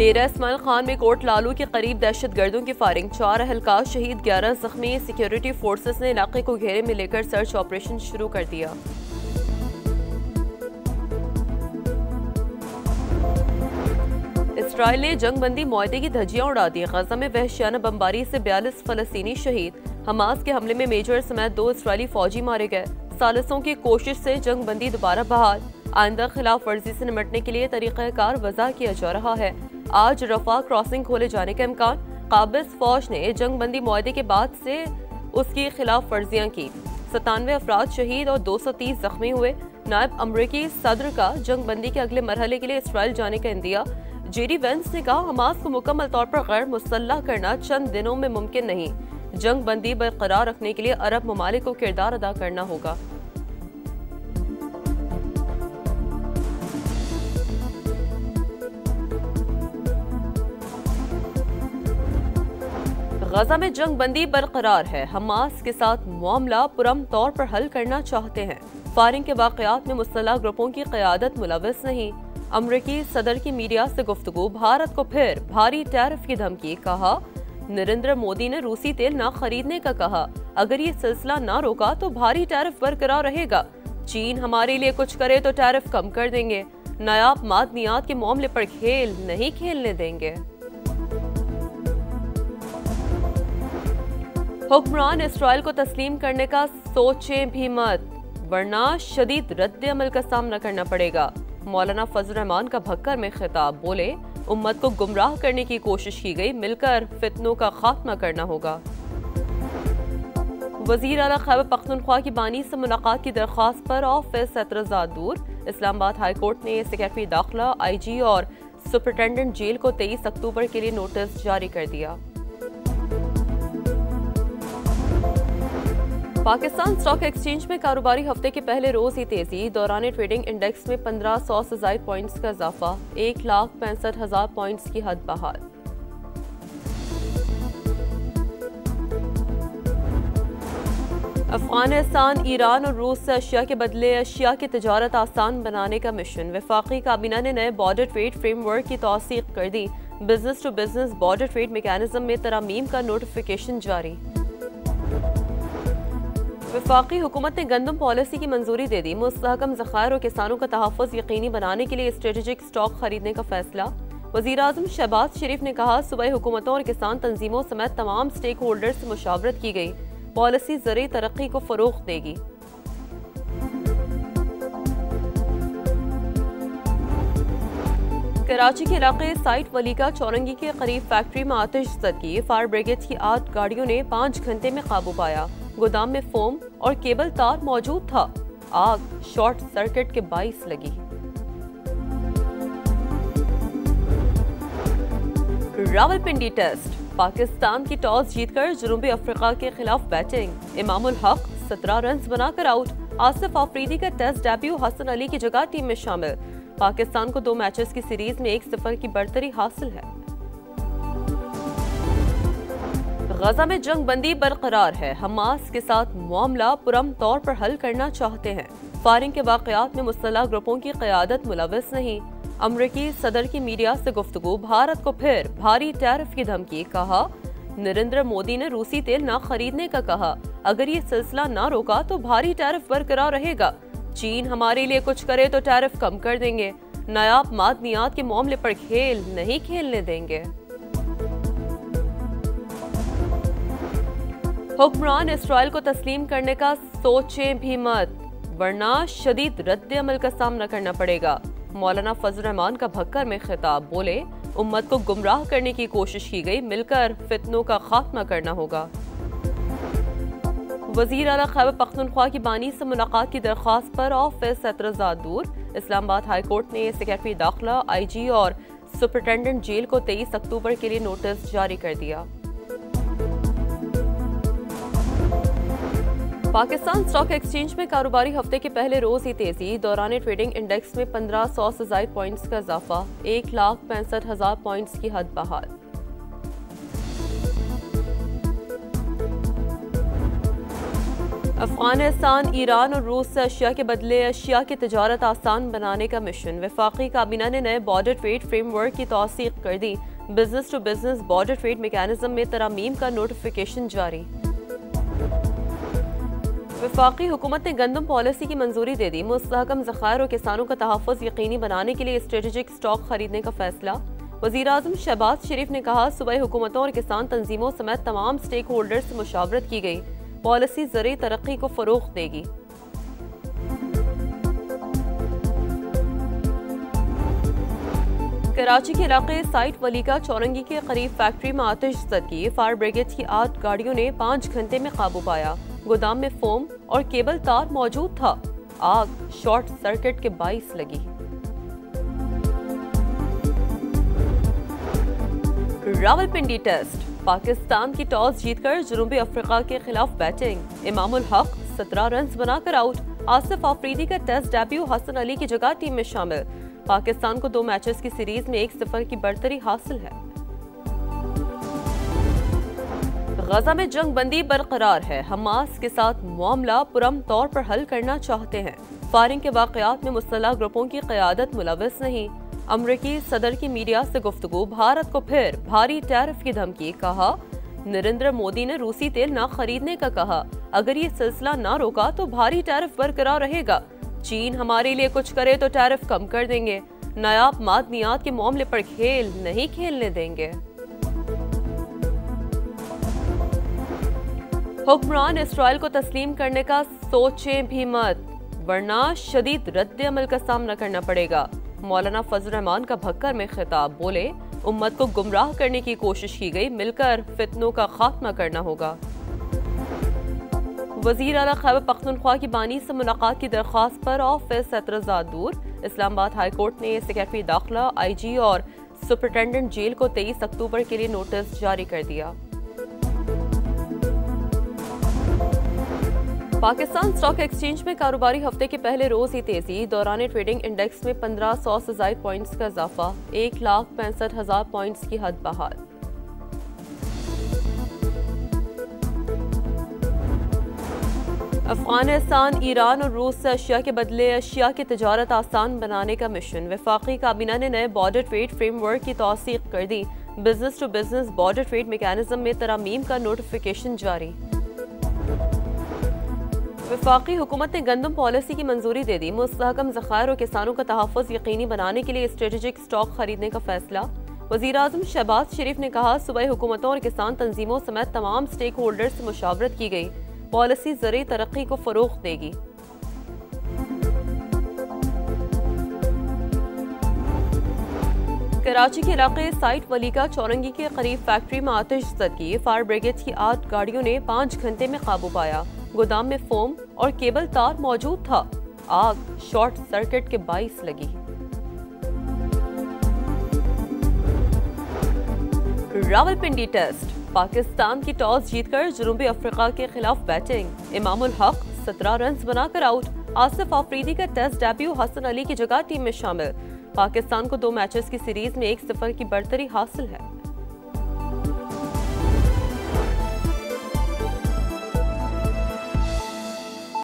डेरा इस्माइल खान में कोट लालू के करीब दहशतगर्दों की फायरिंग, 4 अहलकार शहीद, 11 जख्मी। सिक्योरिटी फोर्सेस ने इलाके को घेरे में लेकर सर्च ऑपरेशन शुरू कर दिया। इसराइल ने जंगबंदी मुआहदे की धज्जियां उड़ा दी। गजा में वहशियाना बमबारी से 42 फलस्तीनी शहीद। हमास के हमले में मेजर समेत 2 इसराइली फौजी मारे गए। सालिसों की कोशिश से जंगबंदी दोबारा बहाल। आइंदा खिलाफ वर्जी से निपटने के लिए तरीक़ाकार वज़ा किया जा रहा है। आज रफा क्रॉसिंग खोले जाने का इम्कान। काबिज फौज ने जंगबंदी मुआहदे के बाद से उसकी खिलाफ वर्जियां की। 97 अफराद शहीद और 230 जख्मी हुए। नायब अमरीकी सदर का जंगबंदी के अगले मरहले के लिए इसराइल जाने का इंदिया। जेडी वेंस ने कहा, हमास को मुकम्मल तौर पर गैर मुसल्लह करना चंद दिनों में मुमकिन नहीं। जंग बंदी बरकरार रखने के लिए अरब ममालिक को किरदार अदा करना होगा। गजा में जंग बंदी बरकरार है। हमास के साथ मामला पुरअमन तौर पर हल करना चाहते हैं। फायरिंग के वाकयात में मुसल्लह ग्रुपों की क़यादत मुलव्वस नहीं। अमरीकी सदर की मीडिया से गुफ्तगू, भारत को फिर भारी टैरिफ की धमकी। कहा, नरेंद्र मोदी ने रूसी तेल न खरीदने का कहा। अगर ये सिलसिला न रोका तो भारी टैरिफ बरकरार रहेगा। चीन हमारे लिए कुछ करे तो टैरिफ कम कर देंगे। नायाब मादनियात के मामले पर खेल नहीं खेलने देंगे। हुक्मरान इसराइल को तस्लीम करने का सोचें भी मत, वरना शदीद रद्द अमल का सामना करना पड़ेगा। मौलाना फजल रहमान का भक्कर में खिताब, बोले, उम्मत को गुमराह करने की कोशिश की गई, मिलकर फितनों का खात्मा करना होगा। वजीर आला खैबर पख्तूनख्वा की बानी से मुलाकात की दरख्वास्त पर ऑफिस एतराज़ात दूर। इस्लामाबाद हाई कोर्ट ने सेक्रेटरी दाखिला, IG और सुपरिटेंडेंट जेल को 23 अक्टूबर के लिए नोटिस जारी कर दिया। पाकिस्तान स्टॉक एक्सचेंज में कारोबारी हफ्ते के पहले रोज ही तेजी। दौरान ट्रेडिंग इंडेक्स में 1500 से ज़ायद पॉइंट्स का इजाफा, 1,65,000 पॉइंट्स की हद बहाल। अफगानिस्तान, ईरान और रूस से अशिया के बदले अशिया की तजारत आसान बनाने का मिशन। वफाकी काबीना ने नए बॉर्डर ट्रेड फ्रेमवर्क की तौसीक कर दी। Business to business border trade mechanism में तरामीम का नोटिफिकेशन जारी। वफाकी हुकूमत ने गंदम पॉलिसी की मंजूरी दे दी। मुस्तहकम ज़खायर और किसानों का तहफ़्फ़ुज़ यकीनी बनाने के लिए स्ट्रेटेजिक स्टॉक खरीदने का फैसला। वज़ीर आज़म शहबाज शरीफ ने कहा, सूबाई हुकूमतों और किसान तंजीमों समेत तमाम स्टेक होल्डर्स से मुशावरत की गई। पॉलिसी ज़रूरी तरक्की को फ़रोग़ देगी। कराची के इलाके साइट वलीका चौरंगी के करीब फैक्ट्री में आतिश ज़दगी। फायर ब्रिगेड की 8 गाड़ियों ने 5 घंटे में काबू पाया। गोदाम में फोम और केबल तार मौजूद था। आग शॉर्ट सर्किट के बाइस लगी। रावलपिंडी टेस्ट, पाकिस्तान की टॉस जीतकर जनूबी अफ्रीका के खिलाफ बैटिंग। इमामुल हक 17 रन बनाकर आउट। आसिफ आफरीदी का टेस्ट डेब्यू, हसन अली की जगह टीम में शामिल। पाकिस्तान को 2 मैचेस की सीरीज में 1-0 की बढ़तरी हासिल है। गजा में जंग बंदी बरकरार है। हमास के साथ मामला पुरअमन तौर पर हल करना चाहते हैं। फायरिंग के वाकयात में मुसल्लह ग्रुपों की क़यादत मुलव्वस नहीं। अमरीकी सदर की मीडिया से गुफ्तगू, भारत को फिर भारी टैरिफ की धमकी। कहा, नरेंद्र मोदी ने रूसी तेल न खरीदने का कहा। अगर ये सिलसिला न रोका तो भारी टैरिफ बरकरार रहेगा। चीन हमारे लिए कुछ करे तो टैरिफ कम कर देंगे। नायाब मादनियात के मामले पर खेल नहीं खेलने देंगे। हुक्मरान इसराइल को तस्लीम करने का सोचें भी मत, वरना शदीद रद्द अमल का सामना करना पड़ेगा। मौलाना फजल रहमान का भक्कर में खिताब, बोले, उम्मत को गुमराह करने की कोशिश की गई, मिलकर फितनों का खात्मा करना होगा। वजीर आला खैबर पख्तूनख्वा की बानी से मुलाकात की दरख्वास्त पर ऑफिस एतराज़ात दूर। इस्लामाबाद हाई कोर्ट ने सेक्रेटरी दाखिला, IG और सुपरिटेंडेंट जेल को 23 अक्टूबर के लिए नोटिस जारी कर दिया। पाकिस्तान स्टॉक एक्सचेंज में कारोबारी हफ्ते के पहले रोज ही तेजी। दौरान ट्रेडिंग इंडेक्स में 1500 से ज़ायद पॉइंट्स का इजाफा, 1,65,000 पॉइंट्स की हद बहाल। अफगानिस्तान, ईरान और रूस से अशिया के बदले अशिया की तजारत आसान बनाने का मिशन। वफाकी काबीना ने नए बॉर्डर ट्रेड फ्रेमवर्क की तौसीक कर दी। Business to business border trade mechanism में तरमीम का नोटिफिकेशन जारी। वफाकी हुकूमत ने गंदम पॉलिसी की मंजूरी दे दी। मुस्तहकम ज़खायर और किसानों का तहफ़्फ़ुज़ यकीनी बनाने के लिए स्ट्रेटेजिक स्टॉक खरीदने का फैसला। वज़ीर आज़म शहबाज शरीफ ने कहा, सूबाई हुकूमतों और किसान तंजीमों समेत तमाम स्टेक होल्डर्स से मुशावरत की गई। पॉलिसी ज़रूरी तरक्की को फ़रोग़ देगी। कराची के इलाके साइट वलीका चौरंगी के करीब फैक्ट्री में आतिश ज़दगी। फायर ब्रिगेड की 8 गाड़ियों ने 5 घंटे में काबू पाया। गोदाम में फोम और केबल तार मौजूद था। आग शॉर्ट सर्किट के बाइस लगी। रावलपिंडी टेस्ट, पाकिस्तान की टॉस जीतकर जनूबी अफ्रीका के खिलाफ बैटिंग। इमामुल हक 17 रन बनाकर आउट। आसिफ आफरीदी का टेस्ट डेब्यू, हसन अली की जगह टीम में शामिल। पाकिस्तान को 2 मैचेस की सीरीज में 1-0 की बढ़तरी हासिल है। गजा में जंग बंदी बरकरार है। हमास के साथ मामला पुरअमन तौर पर हल करना चाहते हैं। फायरिंग के वाकयात में मुसल्लह ग्रुपों की क़यादत मुलव्वस नहीं। अमरीकी सदर की मीडिया से गुफ्तगू। भारत को फिर भारी टैरिफ की धमकी। कहा, नरेंद्र मोदी ने रूसी तेल ना खरीदने का कहा। अगर ये सिलसिला ना रोका तो भारी टैरिफ बरकरार रहेगा। चीन हमारे लिए कुछ करे तो टैरिफ कम कर देंगे। नायाब मादनियात के मामले पर खेल नहीं खेलने देंगे। हुक्मरान इसराइल को तस्लीम करने का सोचें भी मत, वरना शदीद रद्द अमल का सामना करना पड़ेगा। मौलाना फजल रहमान का भक्कर में खिताब। बोले, उम्मत को गुमराह करने की कोशिश की गई, मिलकर फितनों का खात्मा करना होगा। वजीर आला खैबर पख्तूनख्वा की बानी से मुलाकात की दरख्वास्त पर ऑफिस एतराज़ात दूर। इस्लामाबाद हाई कोर्ट ने सेक्रेटरी दाखिला, IG और सुपरिटेंडेंट जेल को 23 अक्टूबर के लिए नोटिस जारी कर दिया। पाकिस्तान स्टॉक एक्सचेंज में कारोबारी हफ्ते के पहले रोज ही तेजी। दौरान ट्रेडिंग इंडेक्स में 1500 से ज़ायद पॉइंट्स का इजाफा। 1,65,000 पॉइंट्स की हद बहाल। अफगानिस्तान, ईरान और रूस से अशिया के बदले अशिया की तजारत आसान बनाने का मिशन। वफाकी काबीना ने नए बॉर्डर ट्रेड फ्रेमवर्क की तौसीक कर दी। Business to business border trade mechanism में तरमीम का नोटिफिकेशन जारी। वफाकी हुकूमत ने गंदम पॉलिसी की मंजूरी दे दी। मुस्तहकम ज़खायर और किसानों का तहफ़्फ़ुज़ यकीनी बनाने के लिए स्ट्रेटेजिक स्टॉक खरीदने का फैसला। वज़ीर आज़म शहबाज शरीफ ने कहा, सूबाई हुकूमतों और किसान तंजीमों समेत तमाम स्टेक होल्डर्स से मुशावरत की गई। पॉलिसी ज़रूरी तरक्की को फ़रोग़ देगी। कराची के इलाके साइट वलीका चौरंगी के करीब फैक्ट्री में आतिश ज़दगी। फायर ब्रिगेड की 8 गाड़ियों ने 5 घंटे में काबू पाया। गोदाम में फोम और केबल तार मौजूद था। आग शॉर्ट सर्किट के बाइस लगी। रावलपिंडी टेस्ट, पाकिस्तान की टॉस जीतकर जनूबी अफ्रीका के खिलाफ बैटिंग। इमामुल हक 17 रन बनाकर आउट। आसिफ आफरीदी का टेस्ट डेब्यू, हसन अली की जगह टीम में शामिल। पाकिस्तान को 2 मैचेस की सीरीज में 1-0 की बढ़तरी हासिल है।